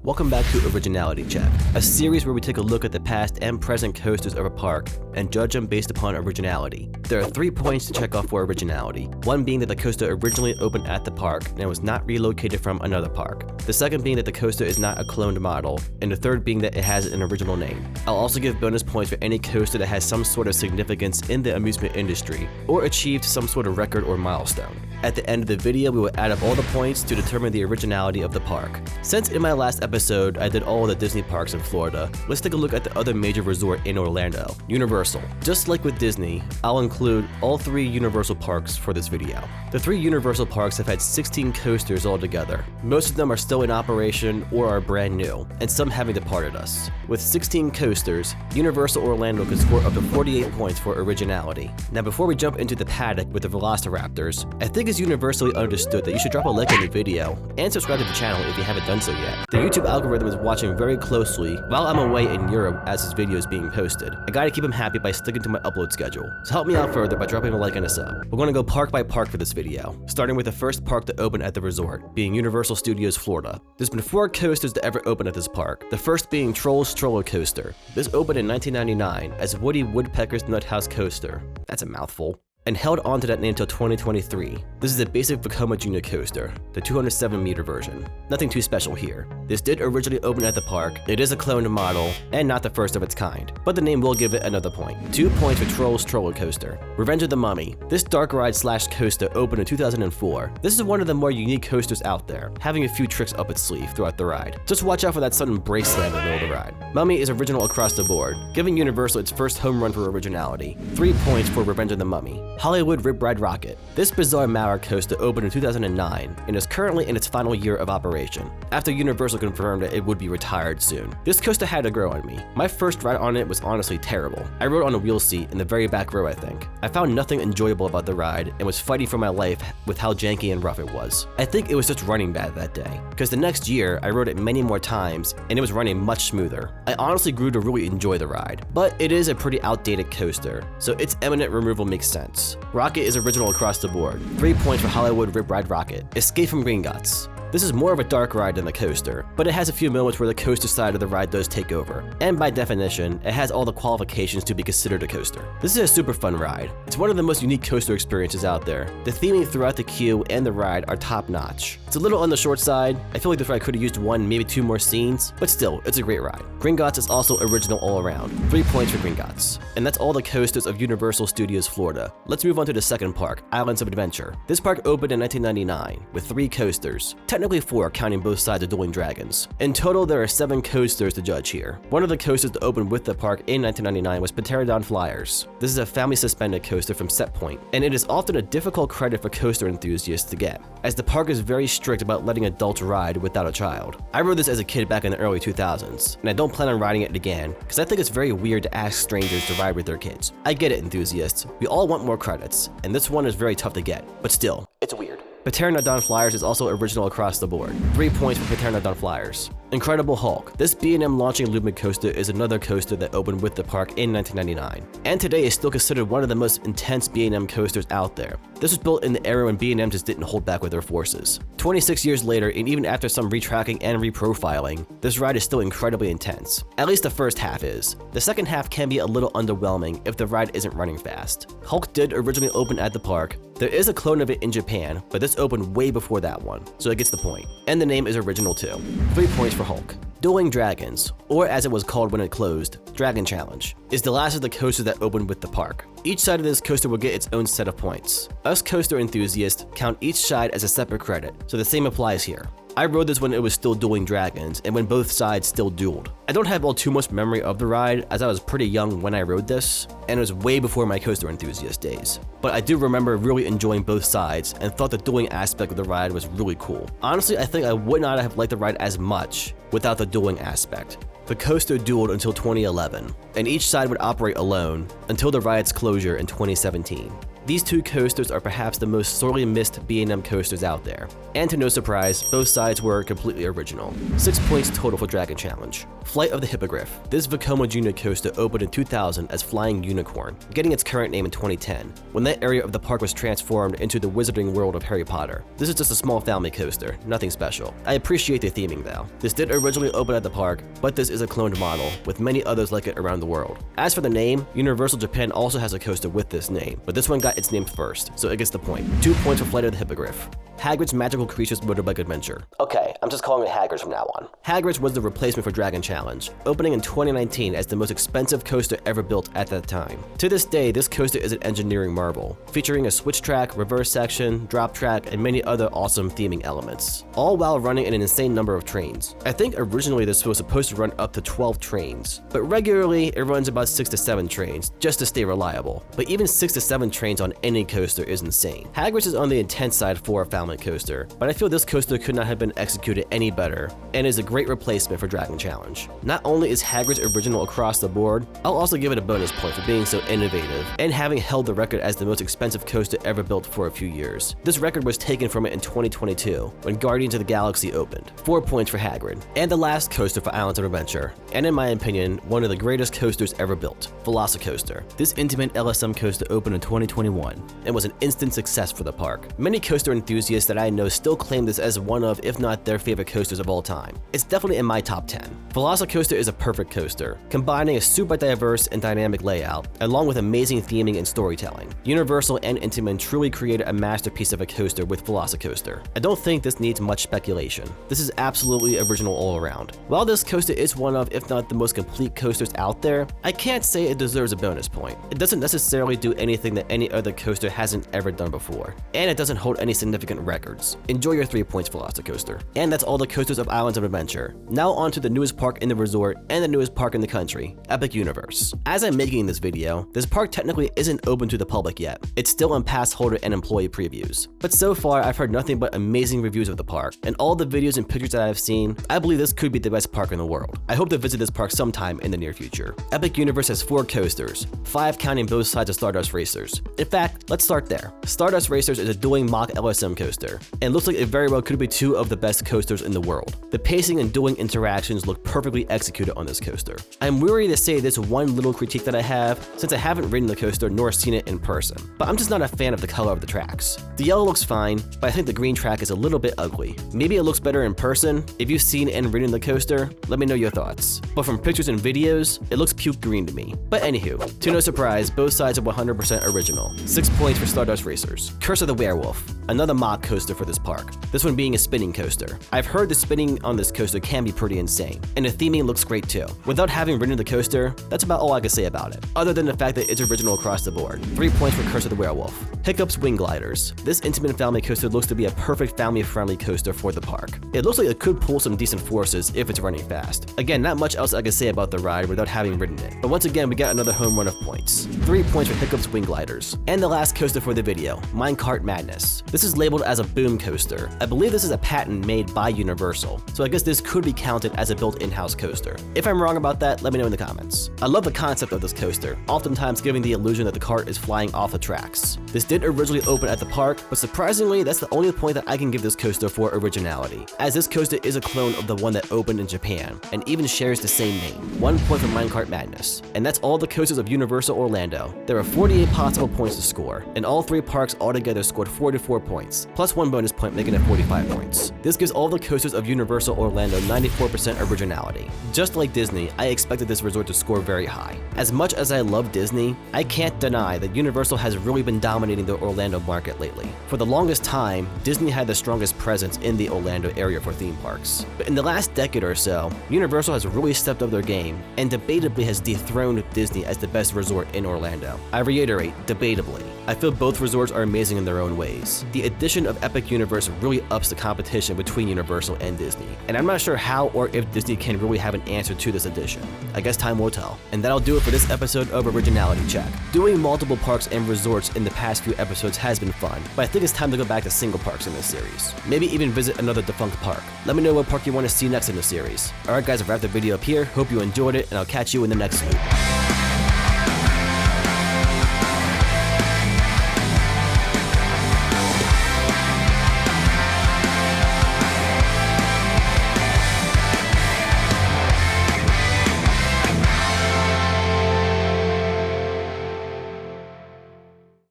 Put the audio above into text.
Welcome back to Originality Check, a series where we take a look at the past and present coasters of a park and judge them based upon originality. There are 3 points to check off for originality, one being that the coaster originally opened at the park and was not relocated from another park. The second being that the coaster is not a cloned model, and the third being that it has an original name. I'll also give bonus points for any coaster that has some sort of significance in the amusement industry, or achieved some sort of record or milestone. At the end of the video, we will add up all the points to determine the originality of the park. Since in my last episode, I did all the Disney parks in Florida, let's take a look at the other major resort in Orlando, Universal. Just like with Disney, I'll include all 3 Universal parks for this video. The 3 Universal parks have had 16 coasters altogether. Most of them are still in operation or are brand new, and some having departed us. With 16 coasters, Universal Orlando can score up to 48 points for originality. Now before we jump into the paddock with the Velociraptors, I think it's universally understood that you should drop a like on the video and subscribe to the channel if you haven't done so yet. The YouTube algorithm is watching very closely while I'm away in Europe as this video is being posted. I gotta keep him happy by sticking to my upload schedule, so help me out further by dropping a like and a sub. We're gonna go park by park for this video, starting with the first park to open at the resort, being Universal Studios Florida. There's been 4 coasters to ever open at this park, the first being Trolls Stroller Coaster. This opened in 1999 as Woody Woodpecker's Nut House Coaster. That's a mouthful. And held on to that name until 2023. This is a basic Vekoma Jr. coaster, the 207-meter version. Nothing too special here. This did originally open at the park, it is a cloned model, and not the first of its kind, but the name will give it another point. 2 points for Trolls Stroller Coaster. Revenge of the Mummy. This dark ride / coaster opened in 2004. This is one of the more unique coasters out there, having a few tricks up its sleeve throughout the ride. Just watch out for that sudden brake slam in the middle of the ride. Mummy is original across the board, giving Universal its first home run for originality. 3 points for Revenge of the Mummy. Hollywood Rip Ride Rocket. This bizarre Mauer coaster opened in 2009 and is currently in its final year of operation, after Universal confirmed that it would be retired soon. This coaster had to grow on me. My first ride on it was honestly terrible. I rode on a wheel seat in the very back row, I think. I found nothing enjoyable about the ride and was fighting for my life with how janky and rough it was. I think it was just running bad that day, because the next year I rode it many more times and it was running much smoother. I honestly grew to really enjoy the ride, but it is a pretty outdated coaster, so its imminent removal makes sense. Rocket is original across the board. 3 points for Hollywood Rip Ride Rocket. Escape from Gringotts. This is more of a dark ride than the coaster, but it has a few moments where the coaster side of the ride does take over, and by definition, it has all the qualifications to be considered a coaster. This is a super fun ride. It's one of the most unique coaster experiences out there. The theming throughout the queue and the ride are top notch. It's a little on the short side. I feel like this ride could have used 1, maybe 2 more scenes, but still, it's a great ride. Gringotts is also original all around. 3 points for Gringotts. And that's all the coasters of Universal Studios Florida. Let's move on to the second park, Islands of Adventure. This park opened in 1999 with 3 coasters. Technically 4, counting both sides of Dueling Dragons. In total, there are 7 coasters to judge here. One of the coasters to open with the park in 1999 was Pterodon Flyers. This is a family suspended coaster from Set Point, and it is often a difficult credit for coaster enthusiasts to get, as the park is very strict about letting adults ride without a child. I rode this as a kid back in the early 2000s, and I don't plan on riding it again, because I think it's very weird to ask strangers to ride with their kids. I get it, enthusiasts. We all want more credits, and this one is very tough to get, but still, it's weird. Pteranodon Flyers is also original across the board. 3 points for Pteranodon Flyers. Incredible Hulk. This B&M launching Lumen coaster is another coaster that opened with the park in 1999, and today is still considered one of the most intense B&M coasters out there. This was built in the era when B&M just didn't hold back with their forces. 26 years later, and even after some retracking and reprofiling, this ride is still incredibly intense. At least the first half is. The second half can be a little underwhelming if the ride isn't running fast. Hulk did originally open at the park. There is a clone of it in Japan, but this opened way before that one, so it gets the point. And the name is original too. 3 points for Hulk. Dueling Dragons, or as it was called when it closed, Dragon Challenge, is the last of the coasters that opened with the park. Each side of this coaster will get its own set of points. Us coaster enthusiasts count each side as a separate credit, so the same applies here. I rode this when it was still Dueling Dragons and when both sides still dueled. I don't have all too much memory of the ride, as I was pretty young when I rode this, and it was way before my coaster enthusiast days. But I do remember really enjoying both sides and thought the dueling aspect of the ride was really cool. Honestly, I think I would not have liked the ride as much without the dueling aspect. The coaster dueled until 2011, and each side would operate alone until the ride's closure in 2017. These two coasters are perhaps the most sorely missed B&M coasters out there. And to no surprise, both sides were completely original. 6 points total for Dragon Challenge. Flight of the Hippogriff. This Vekoma Jr. coaster opened in 2000 as Flying Unicorn, getting its current name in 2010, when that area of the park was transformed into the wizarding world of Harry Potter. This is just a small family coaster, nothing special. I appreciate the theming though. This did originally open at the park, but this is a cloned model, with many others like it around the world. As for the name, Universal Japan also has a coaster with this name, but this one got its name first, so it gets the point. 2 points for Flight of the Hippogriff. Hagridge's Magical Creatures Motorbike Adventure. Okay, I'm just calling it Hagridge from now on. Hagridge was the replacement for Dragon Challenge, opening in 2019 as the most expensive coaster ever built at that time. To this day, this coaster is an engineering marvel, featuring a switch track, reverse section, drop track, and many other awesome theming elements, all while running an insane number of trains. I think originally this was supposed to run up to 12 trains, but regularly it runs about 6 to 7 trains, just to stay reliable. But even 6 to 7 trains on any coaster is insane. Hagridge is on the intense side for a family coaster, but I feel this coaster could not have been executed any better, and is a great replacement for Dragon Challenge. Not only is Hagridge original across the board, I'll also give it a bonus point for being so innovative, and having held the record as the most expensive coaster ever built for a few years. This record was taken from it in 2022, when Guardians of the Galaxy opened. 4 points for Hagrid. And the last coaster for Islands of Adventure, and in my opinion, one of the greatest coasters ever built, Veloca Coaster. This intimate LSM coaster opened in 2021, and was an instant success for the park. Many coaster enthusiasts that I know still claim this as one of, if not their favorite coasters of all time. It's definitely in my top 10. Veloca Coaster is a perfect coaster, combining a super diverse and dynamic layout, along with amazing theming and storytelling. Universal and Intamin truly created a masterpiece of a coaster with Veloca Coaster. I don't think this needs much speculation. This is absolutely original all around. While this coaster is one of, if not the most complete coasters out there, I can't say it deserves a bonus point. It doesn't necessarily do anything that any other coaster hasn't ever done before, and it doesn't hold any significant records. Enjoy your 3 points, Veloca Coaster. And that's all the coasters of Islands of Adventure. Now on to the newest park in the resort and the newest park in the country, Epic Universe. As I'm making this video, this park technically isn't open to the public yet. It's still on pass holder and employee previews. But so far, I've heard nothing but amazing reviews of the park, and all the videos and pictures that I've seen, I believe this could be the best park in the world. I hope to visit this park sometime in the near future. Epic Universe has 4 coasters, 5 counting both sides of Stardust Racers. In fact, let's start there. Stardust Racers is a dueling mock LSM coaster, and looks like it very well could be 2 of the best coasters in the world. The pacing and dueling interactions look perfectly executed on this coaster. I'm weary to say this one little critique that I have, since I haven't ridden the coaster nor seen it in person, but I'm just not a fan of the color of the tracks. The yellow looks fine, but I think the green track is a little bit ugly. Maybe it looks better in person. If you've seen and ridden the coaster, let me know your thoughts. But from pictures and videos, it looks puke green to me. But anywho, to no surprise, both sides are 100% original. 6 points for Stardust Racers. Curse of the Werewolf, another mock coaster for this park. This one being a spinning coaster. I've heard the spinning on this coaster can be pretty insane, and the theming looks great too. Without having ridden the coaster, that's about all I can say about it, other than the fact that it's original across the board. 3 points for Curse of the Werewolf. Hiccup's Wing Gliders. This intimate family coaster looks to be a perfect family-friendly coaster for the park. It looks like it could pull some decent forces if it's running fast. Again, not much else I can say about the ride without having ridden it, but once again we got another home run of points. 3 points for Hiccup's Wing Gliders. And the last coaster for the video, Minecart Madness. This is labeled as a boom coaster. I believe this is a patent made by Universal, so I guess this could be counted as a built in-house coaster. If I'm wrong about that, let me know in the comments. I love the concept of this coaster, oftentimes giving the illusion that the cart is flying off the tracks. This did originally open at the park, but surprisingly, that's the only point that I can give this coaster for originality, as this coaster is a clone of the one that opened in Japan, and even shares the same name. 1 point for Minecart Madness. And that's all the coasters of Universal Orlando. There are 48 possible points to score, and all 3 parks altogether scored 44 points, plus 1 bonus point making it 45 points. This gives all the coasters of Universal Orlando 94% originality. Just like Disney, I expected this resort to score very high. As much as I love Disney, I can't deny that Universal has really been dominating the Orlando market lately. For the longest time, Disney had the strongest presence in the Orlando area for theme parks. But in the last decade or so, Universal has really stepped up their game, and debatably has dethroned Disney as the best resort in Orlando. I reiterate, debatably. I feel both resorts are amazing in their own ways. The addition of Epic Universe really ups the competition between Universal and Disney, and I'm not sure how or if Disney can really have an answer to this addition. I guess time will tell. And that'll do it for this episode of Originality Check. Doing multiple parks and resorts in the past few episodes has been fun, but I think it's time to go back to single parks in this series. Maybe even visit another defunct park. Let me know what park you want to see next in the series. Alright guys, I've wrapped the video up here. Hope you enjoyed it, and I'll catch you in the next loop.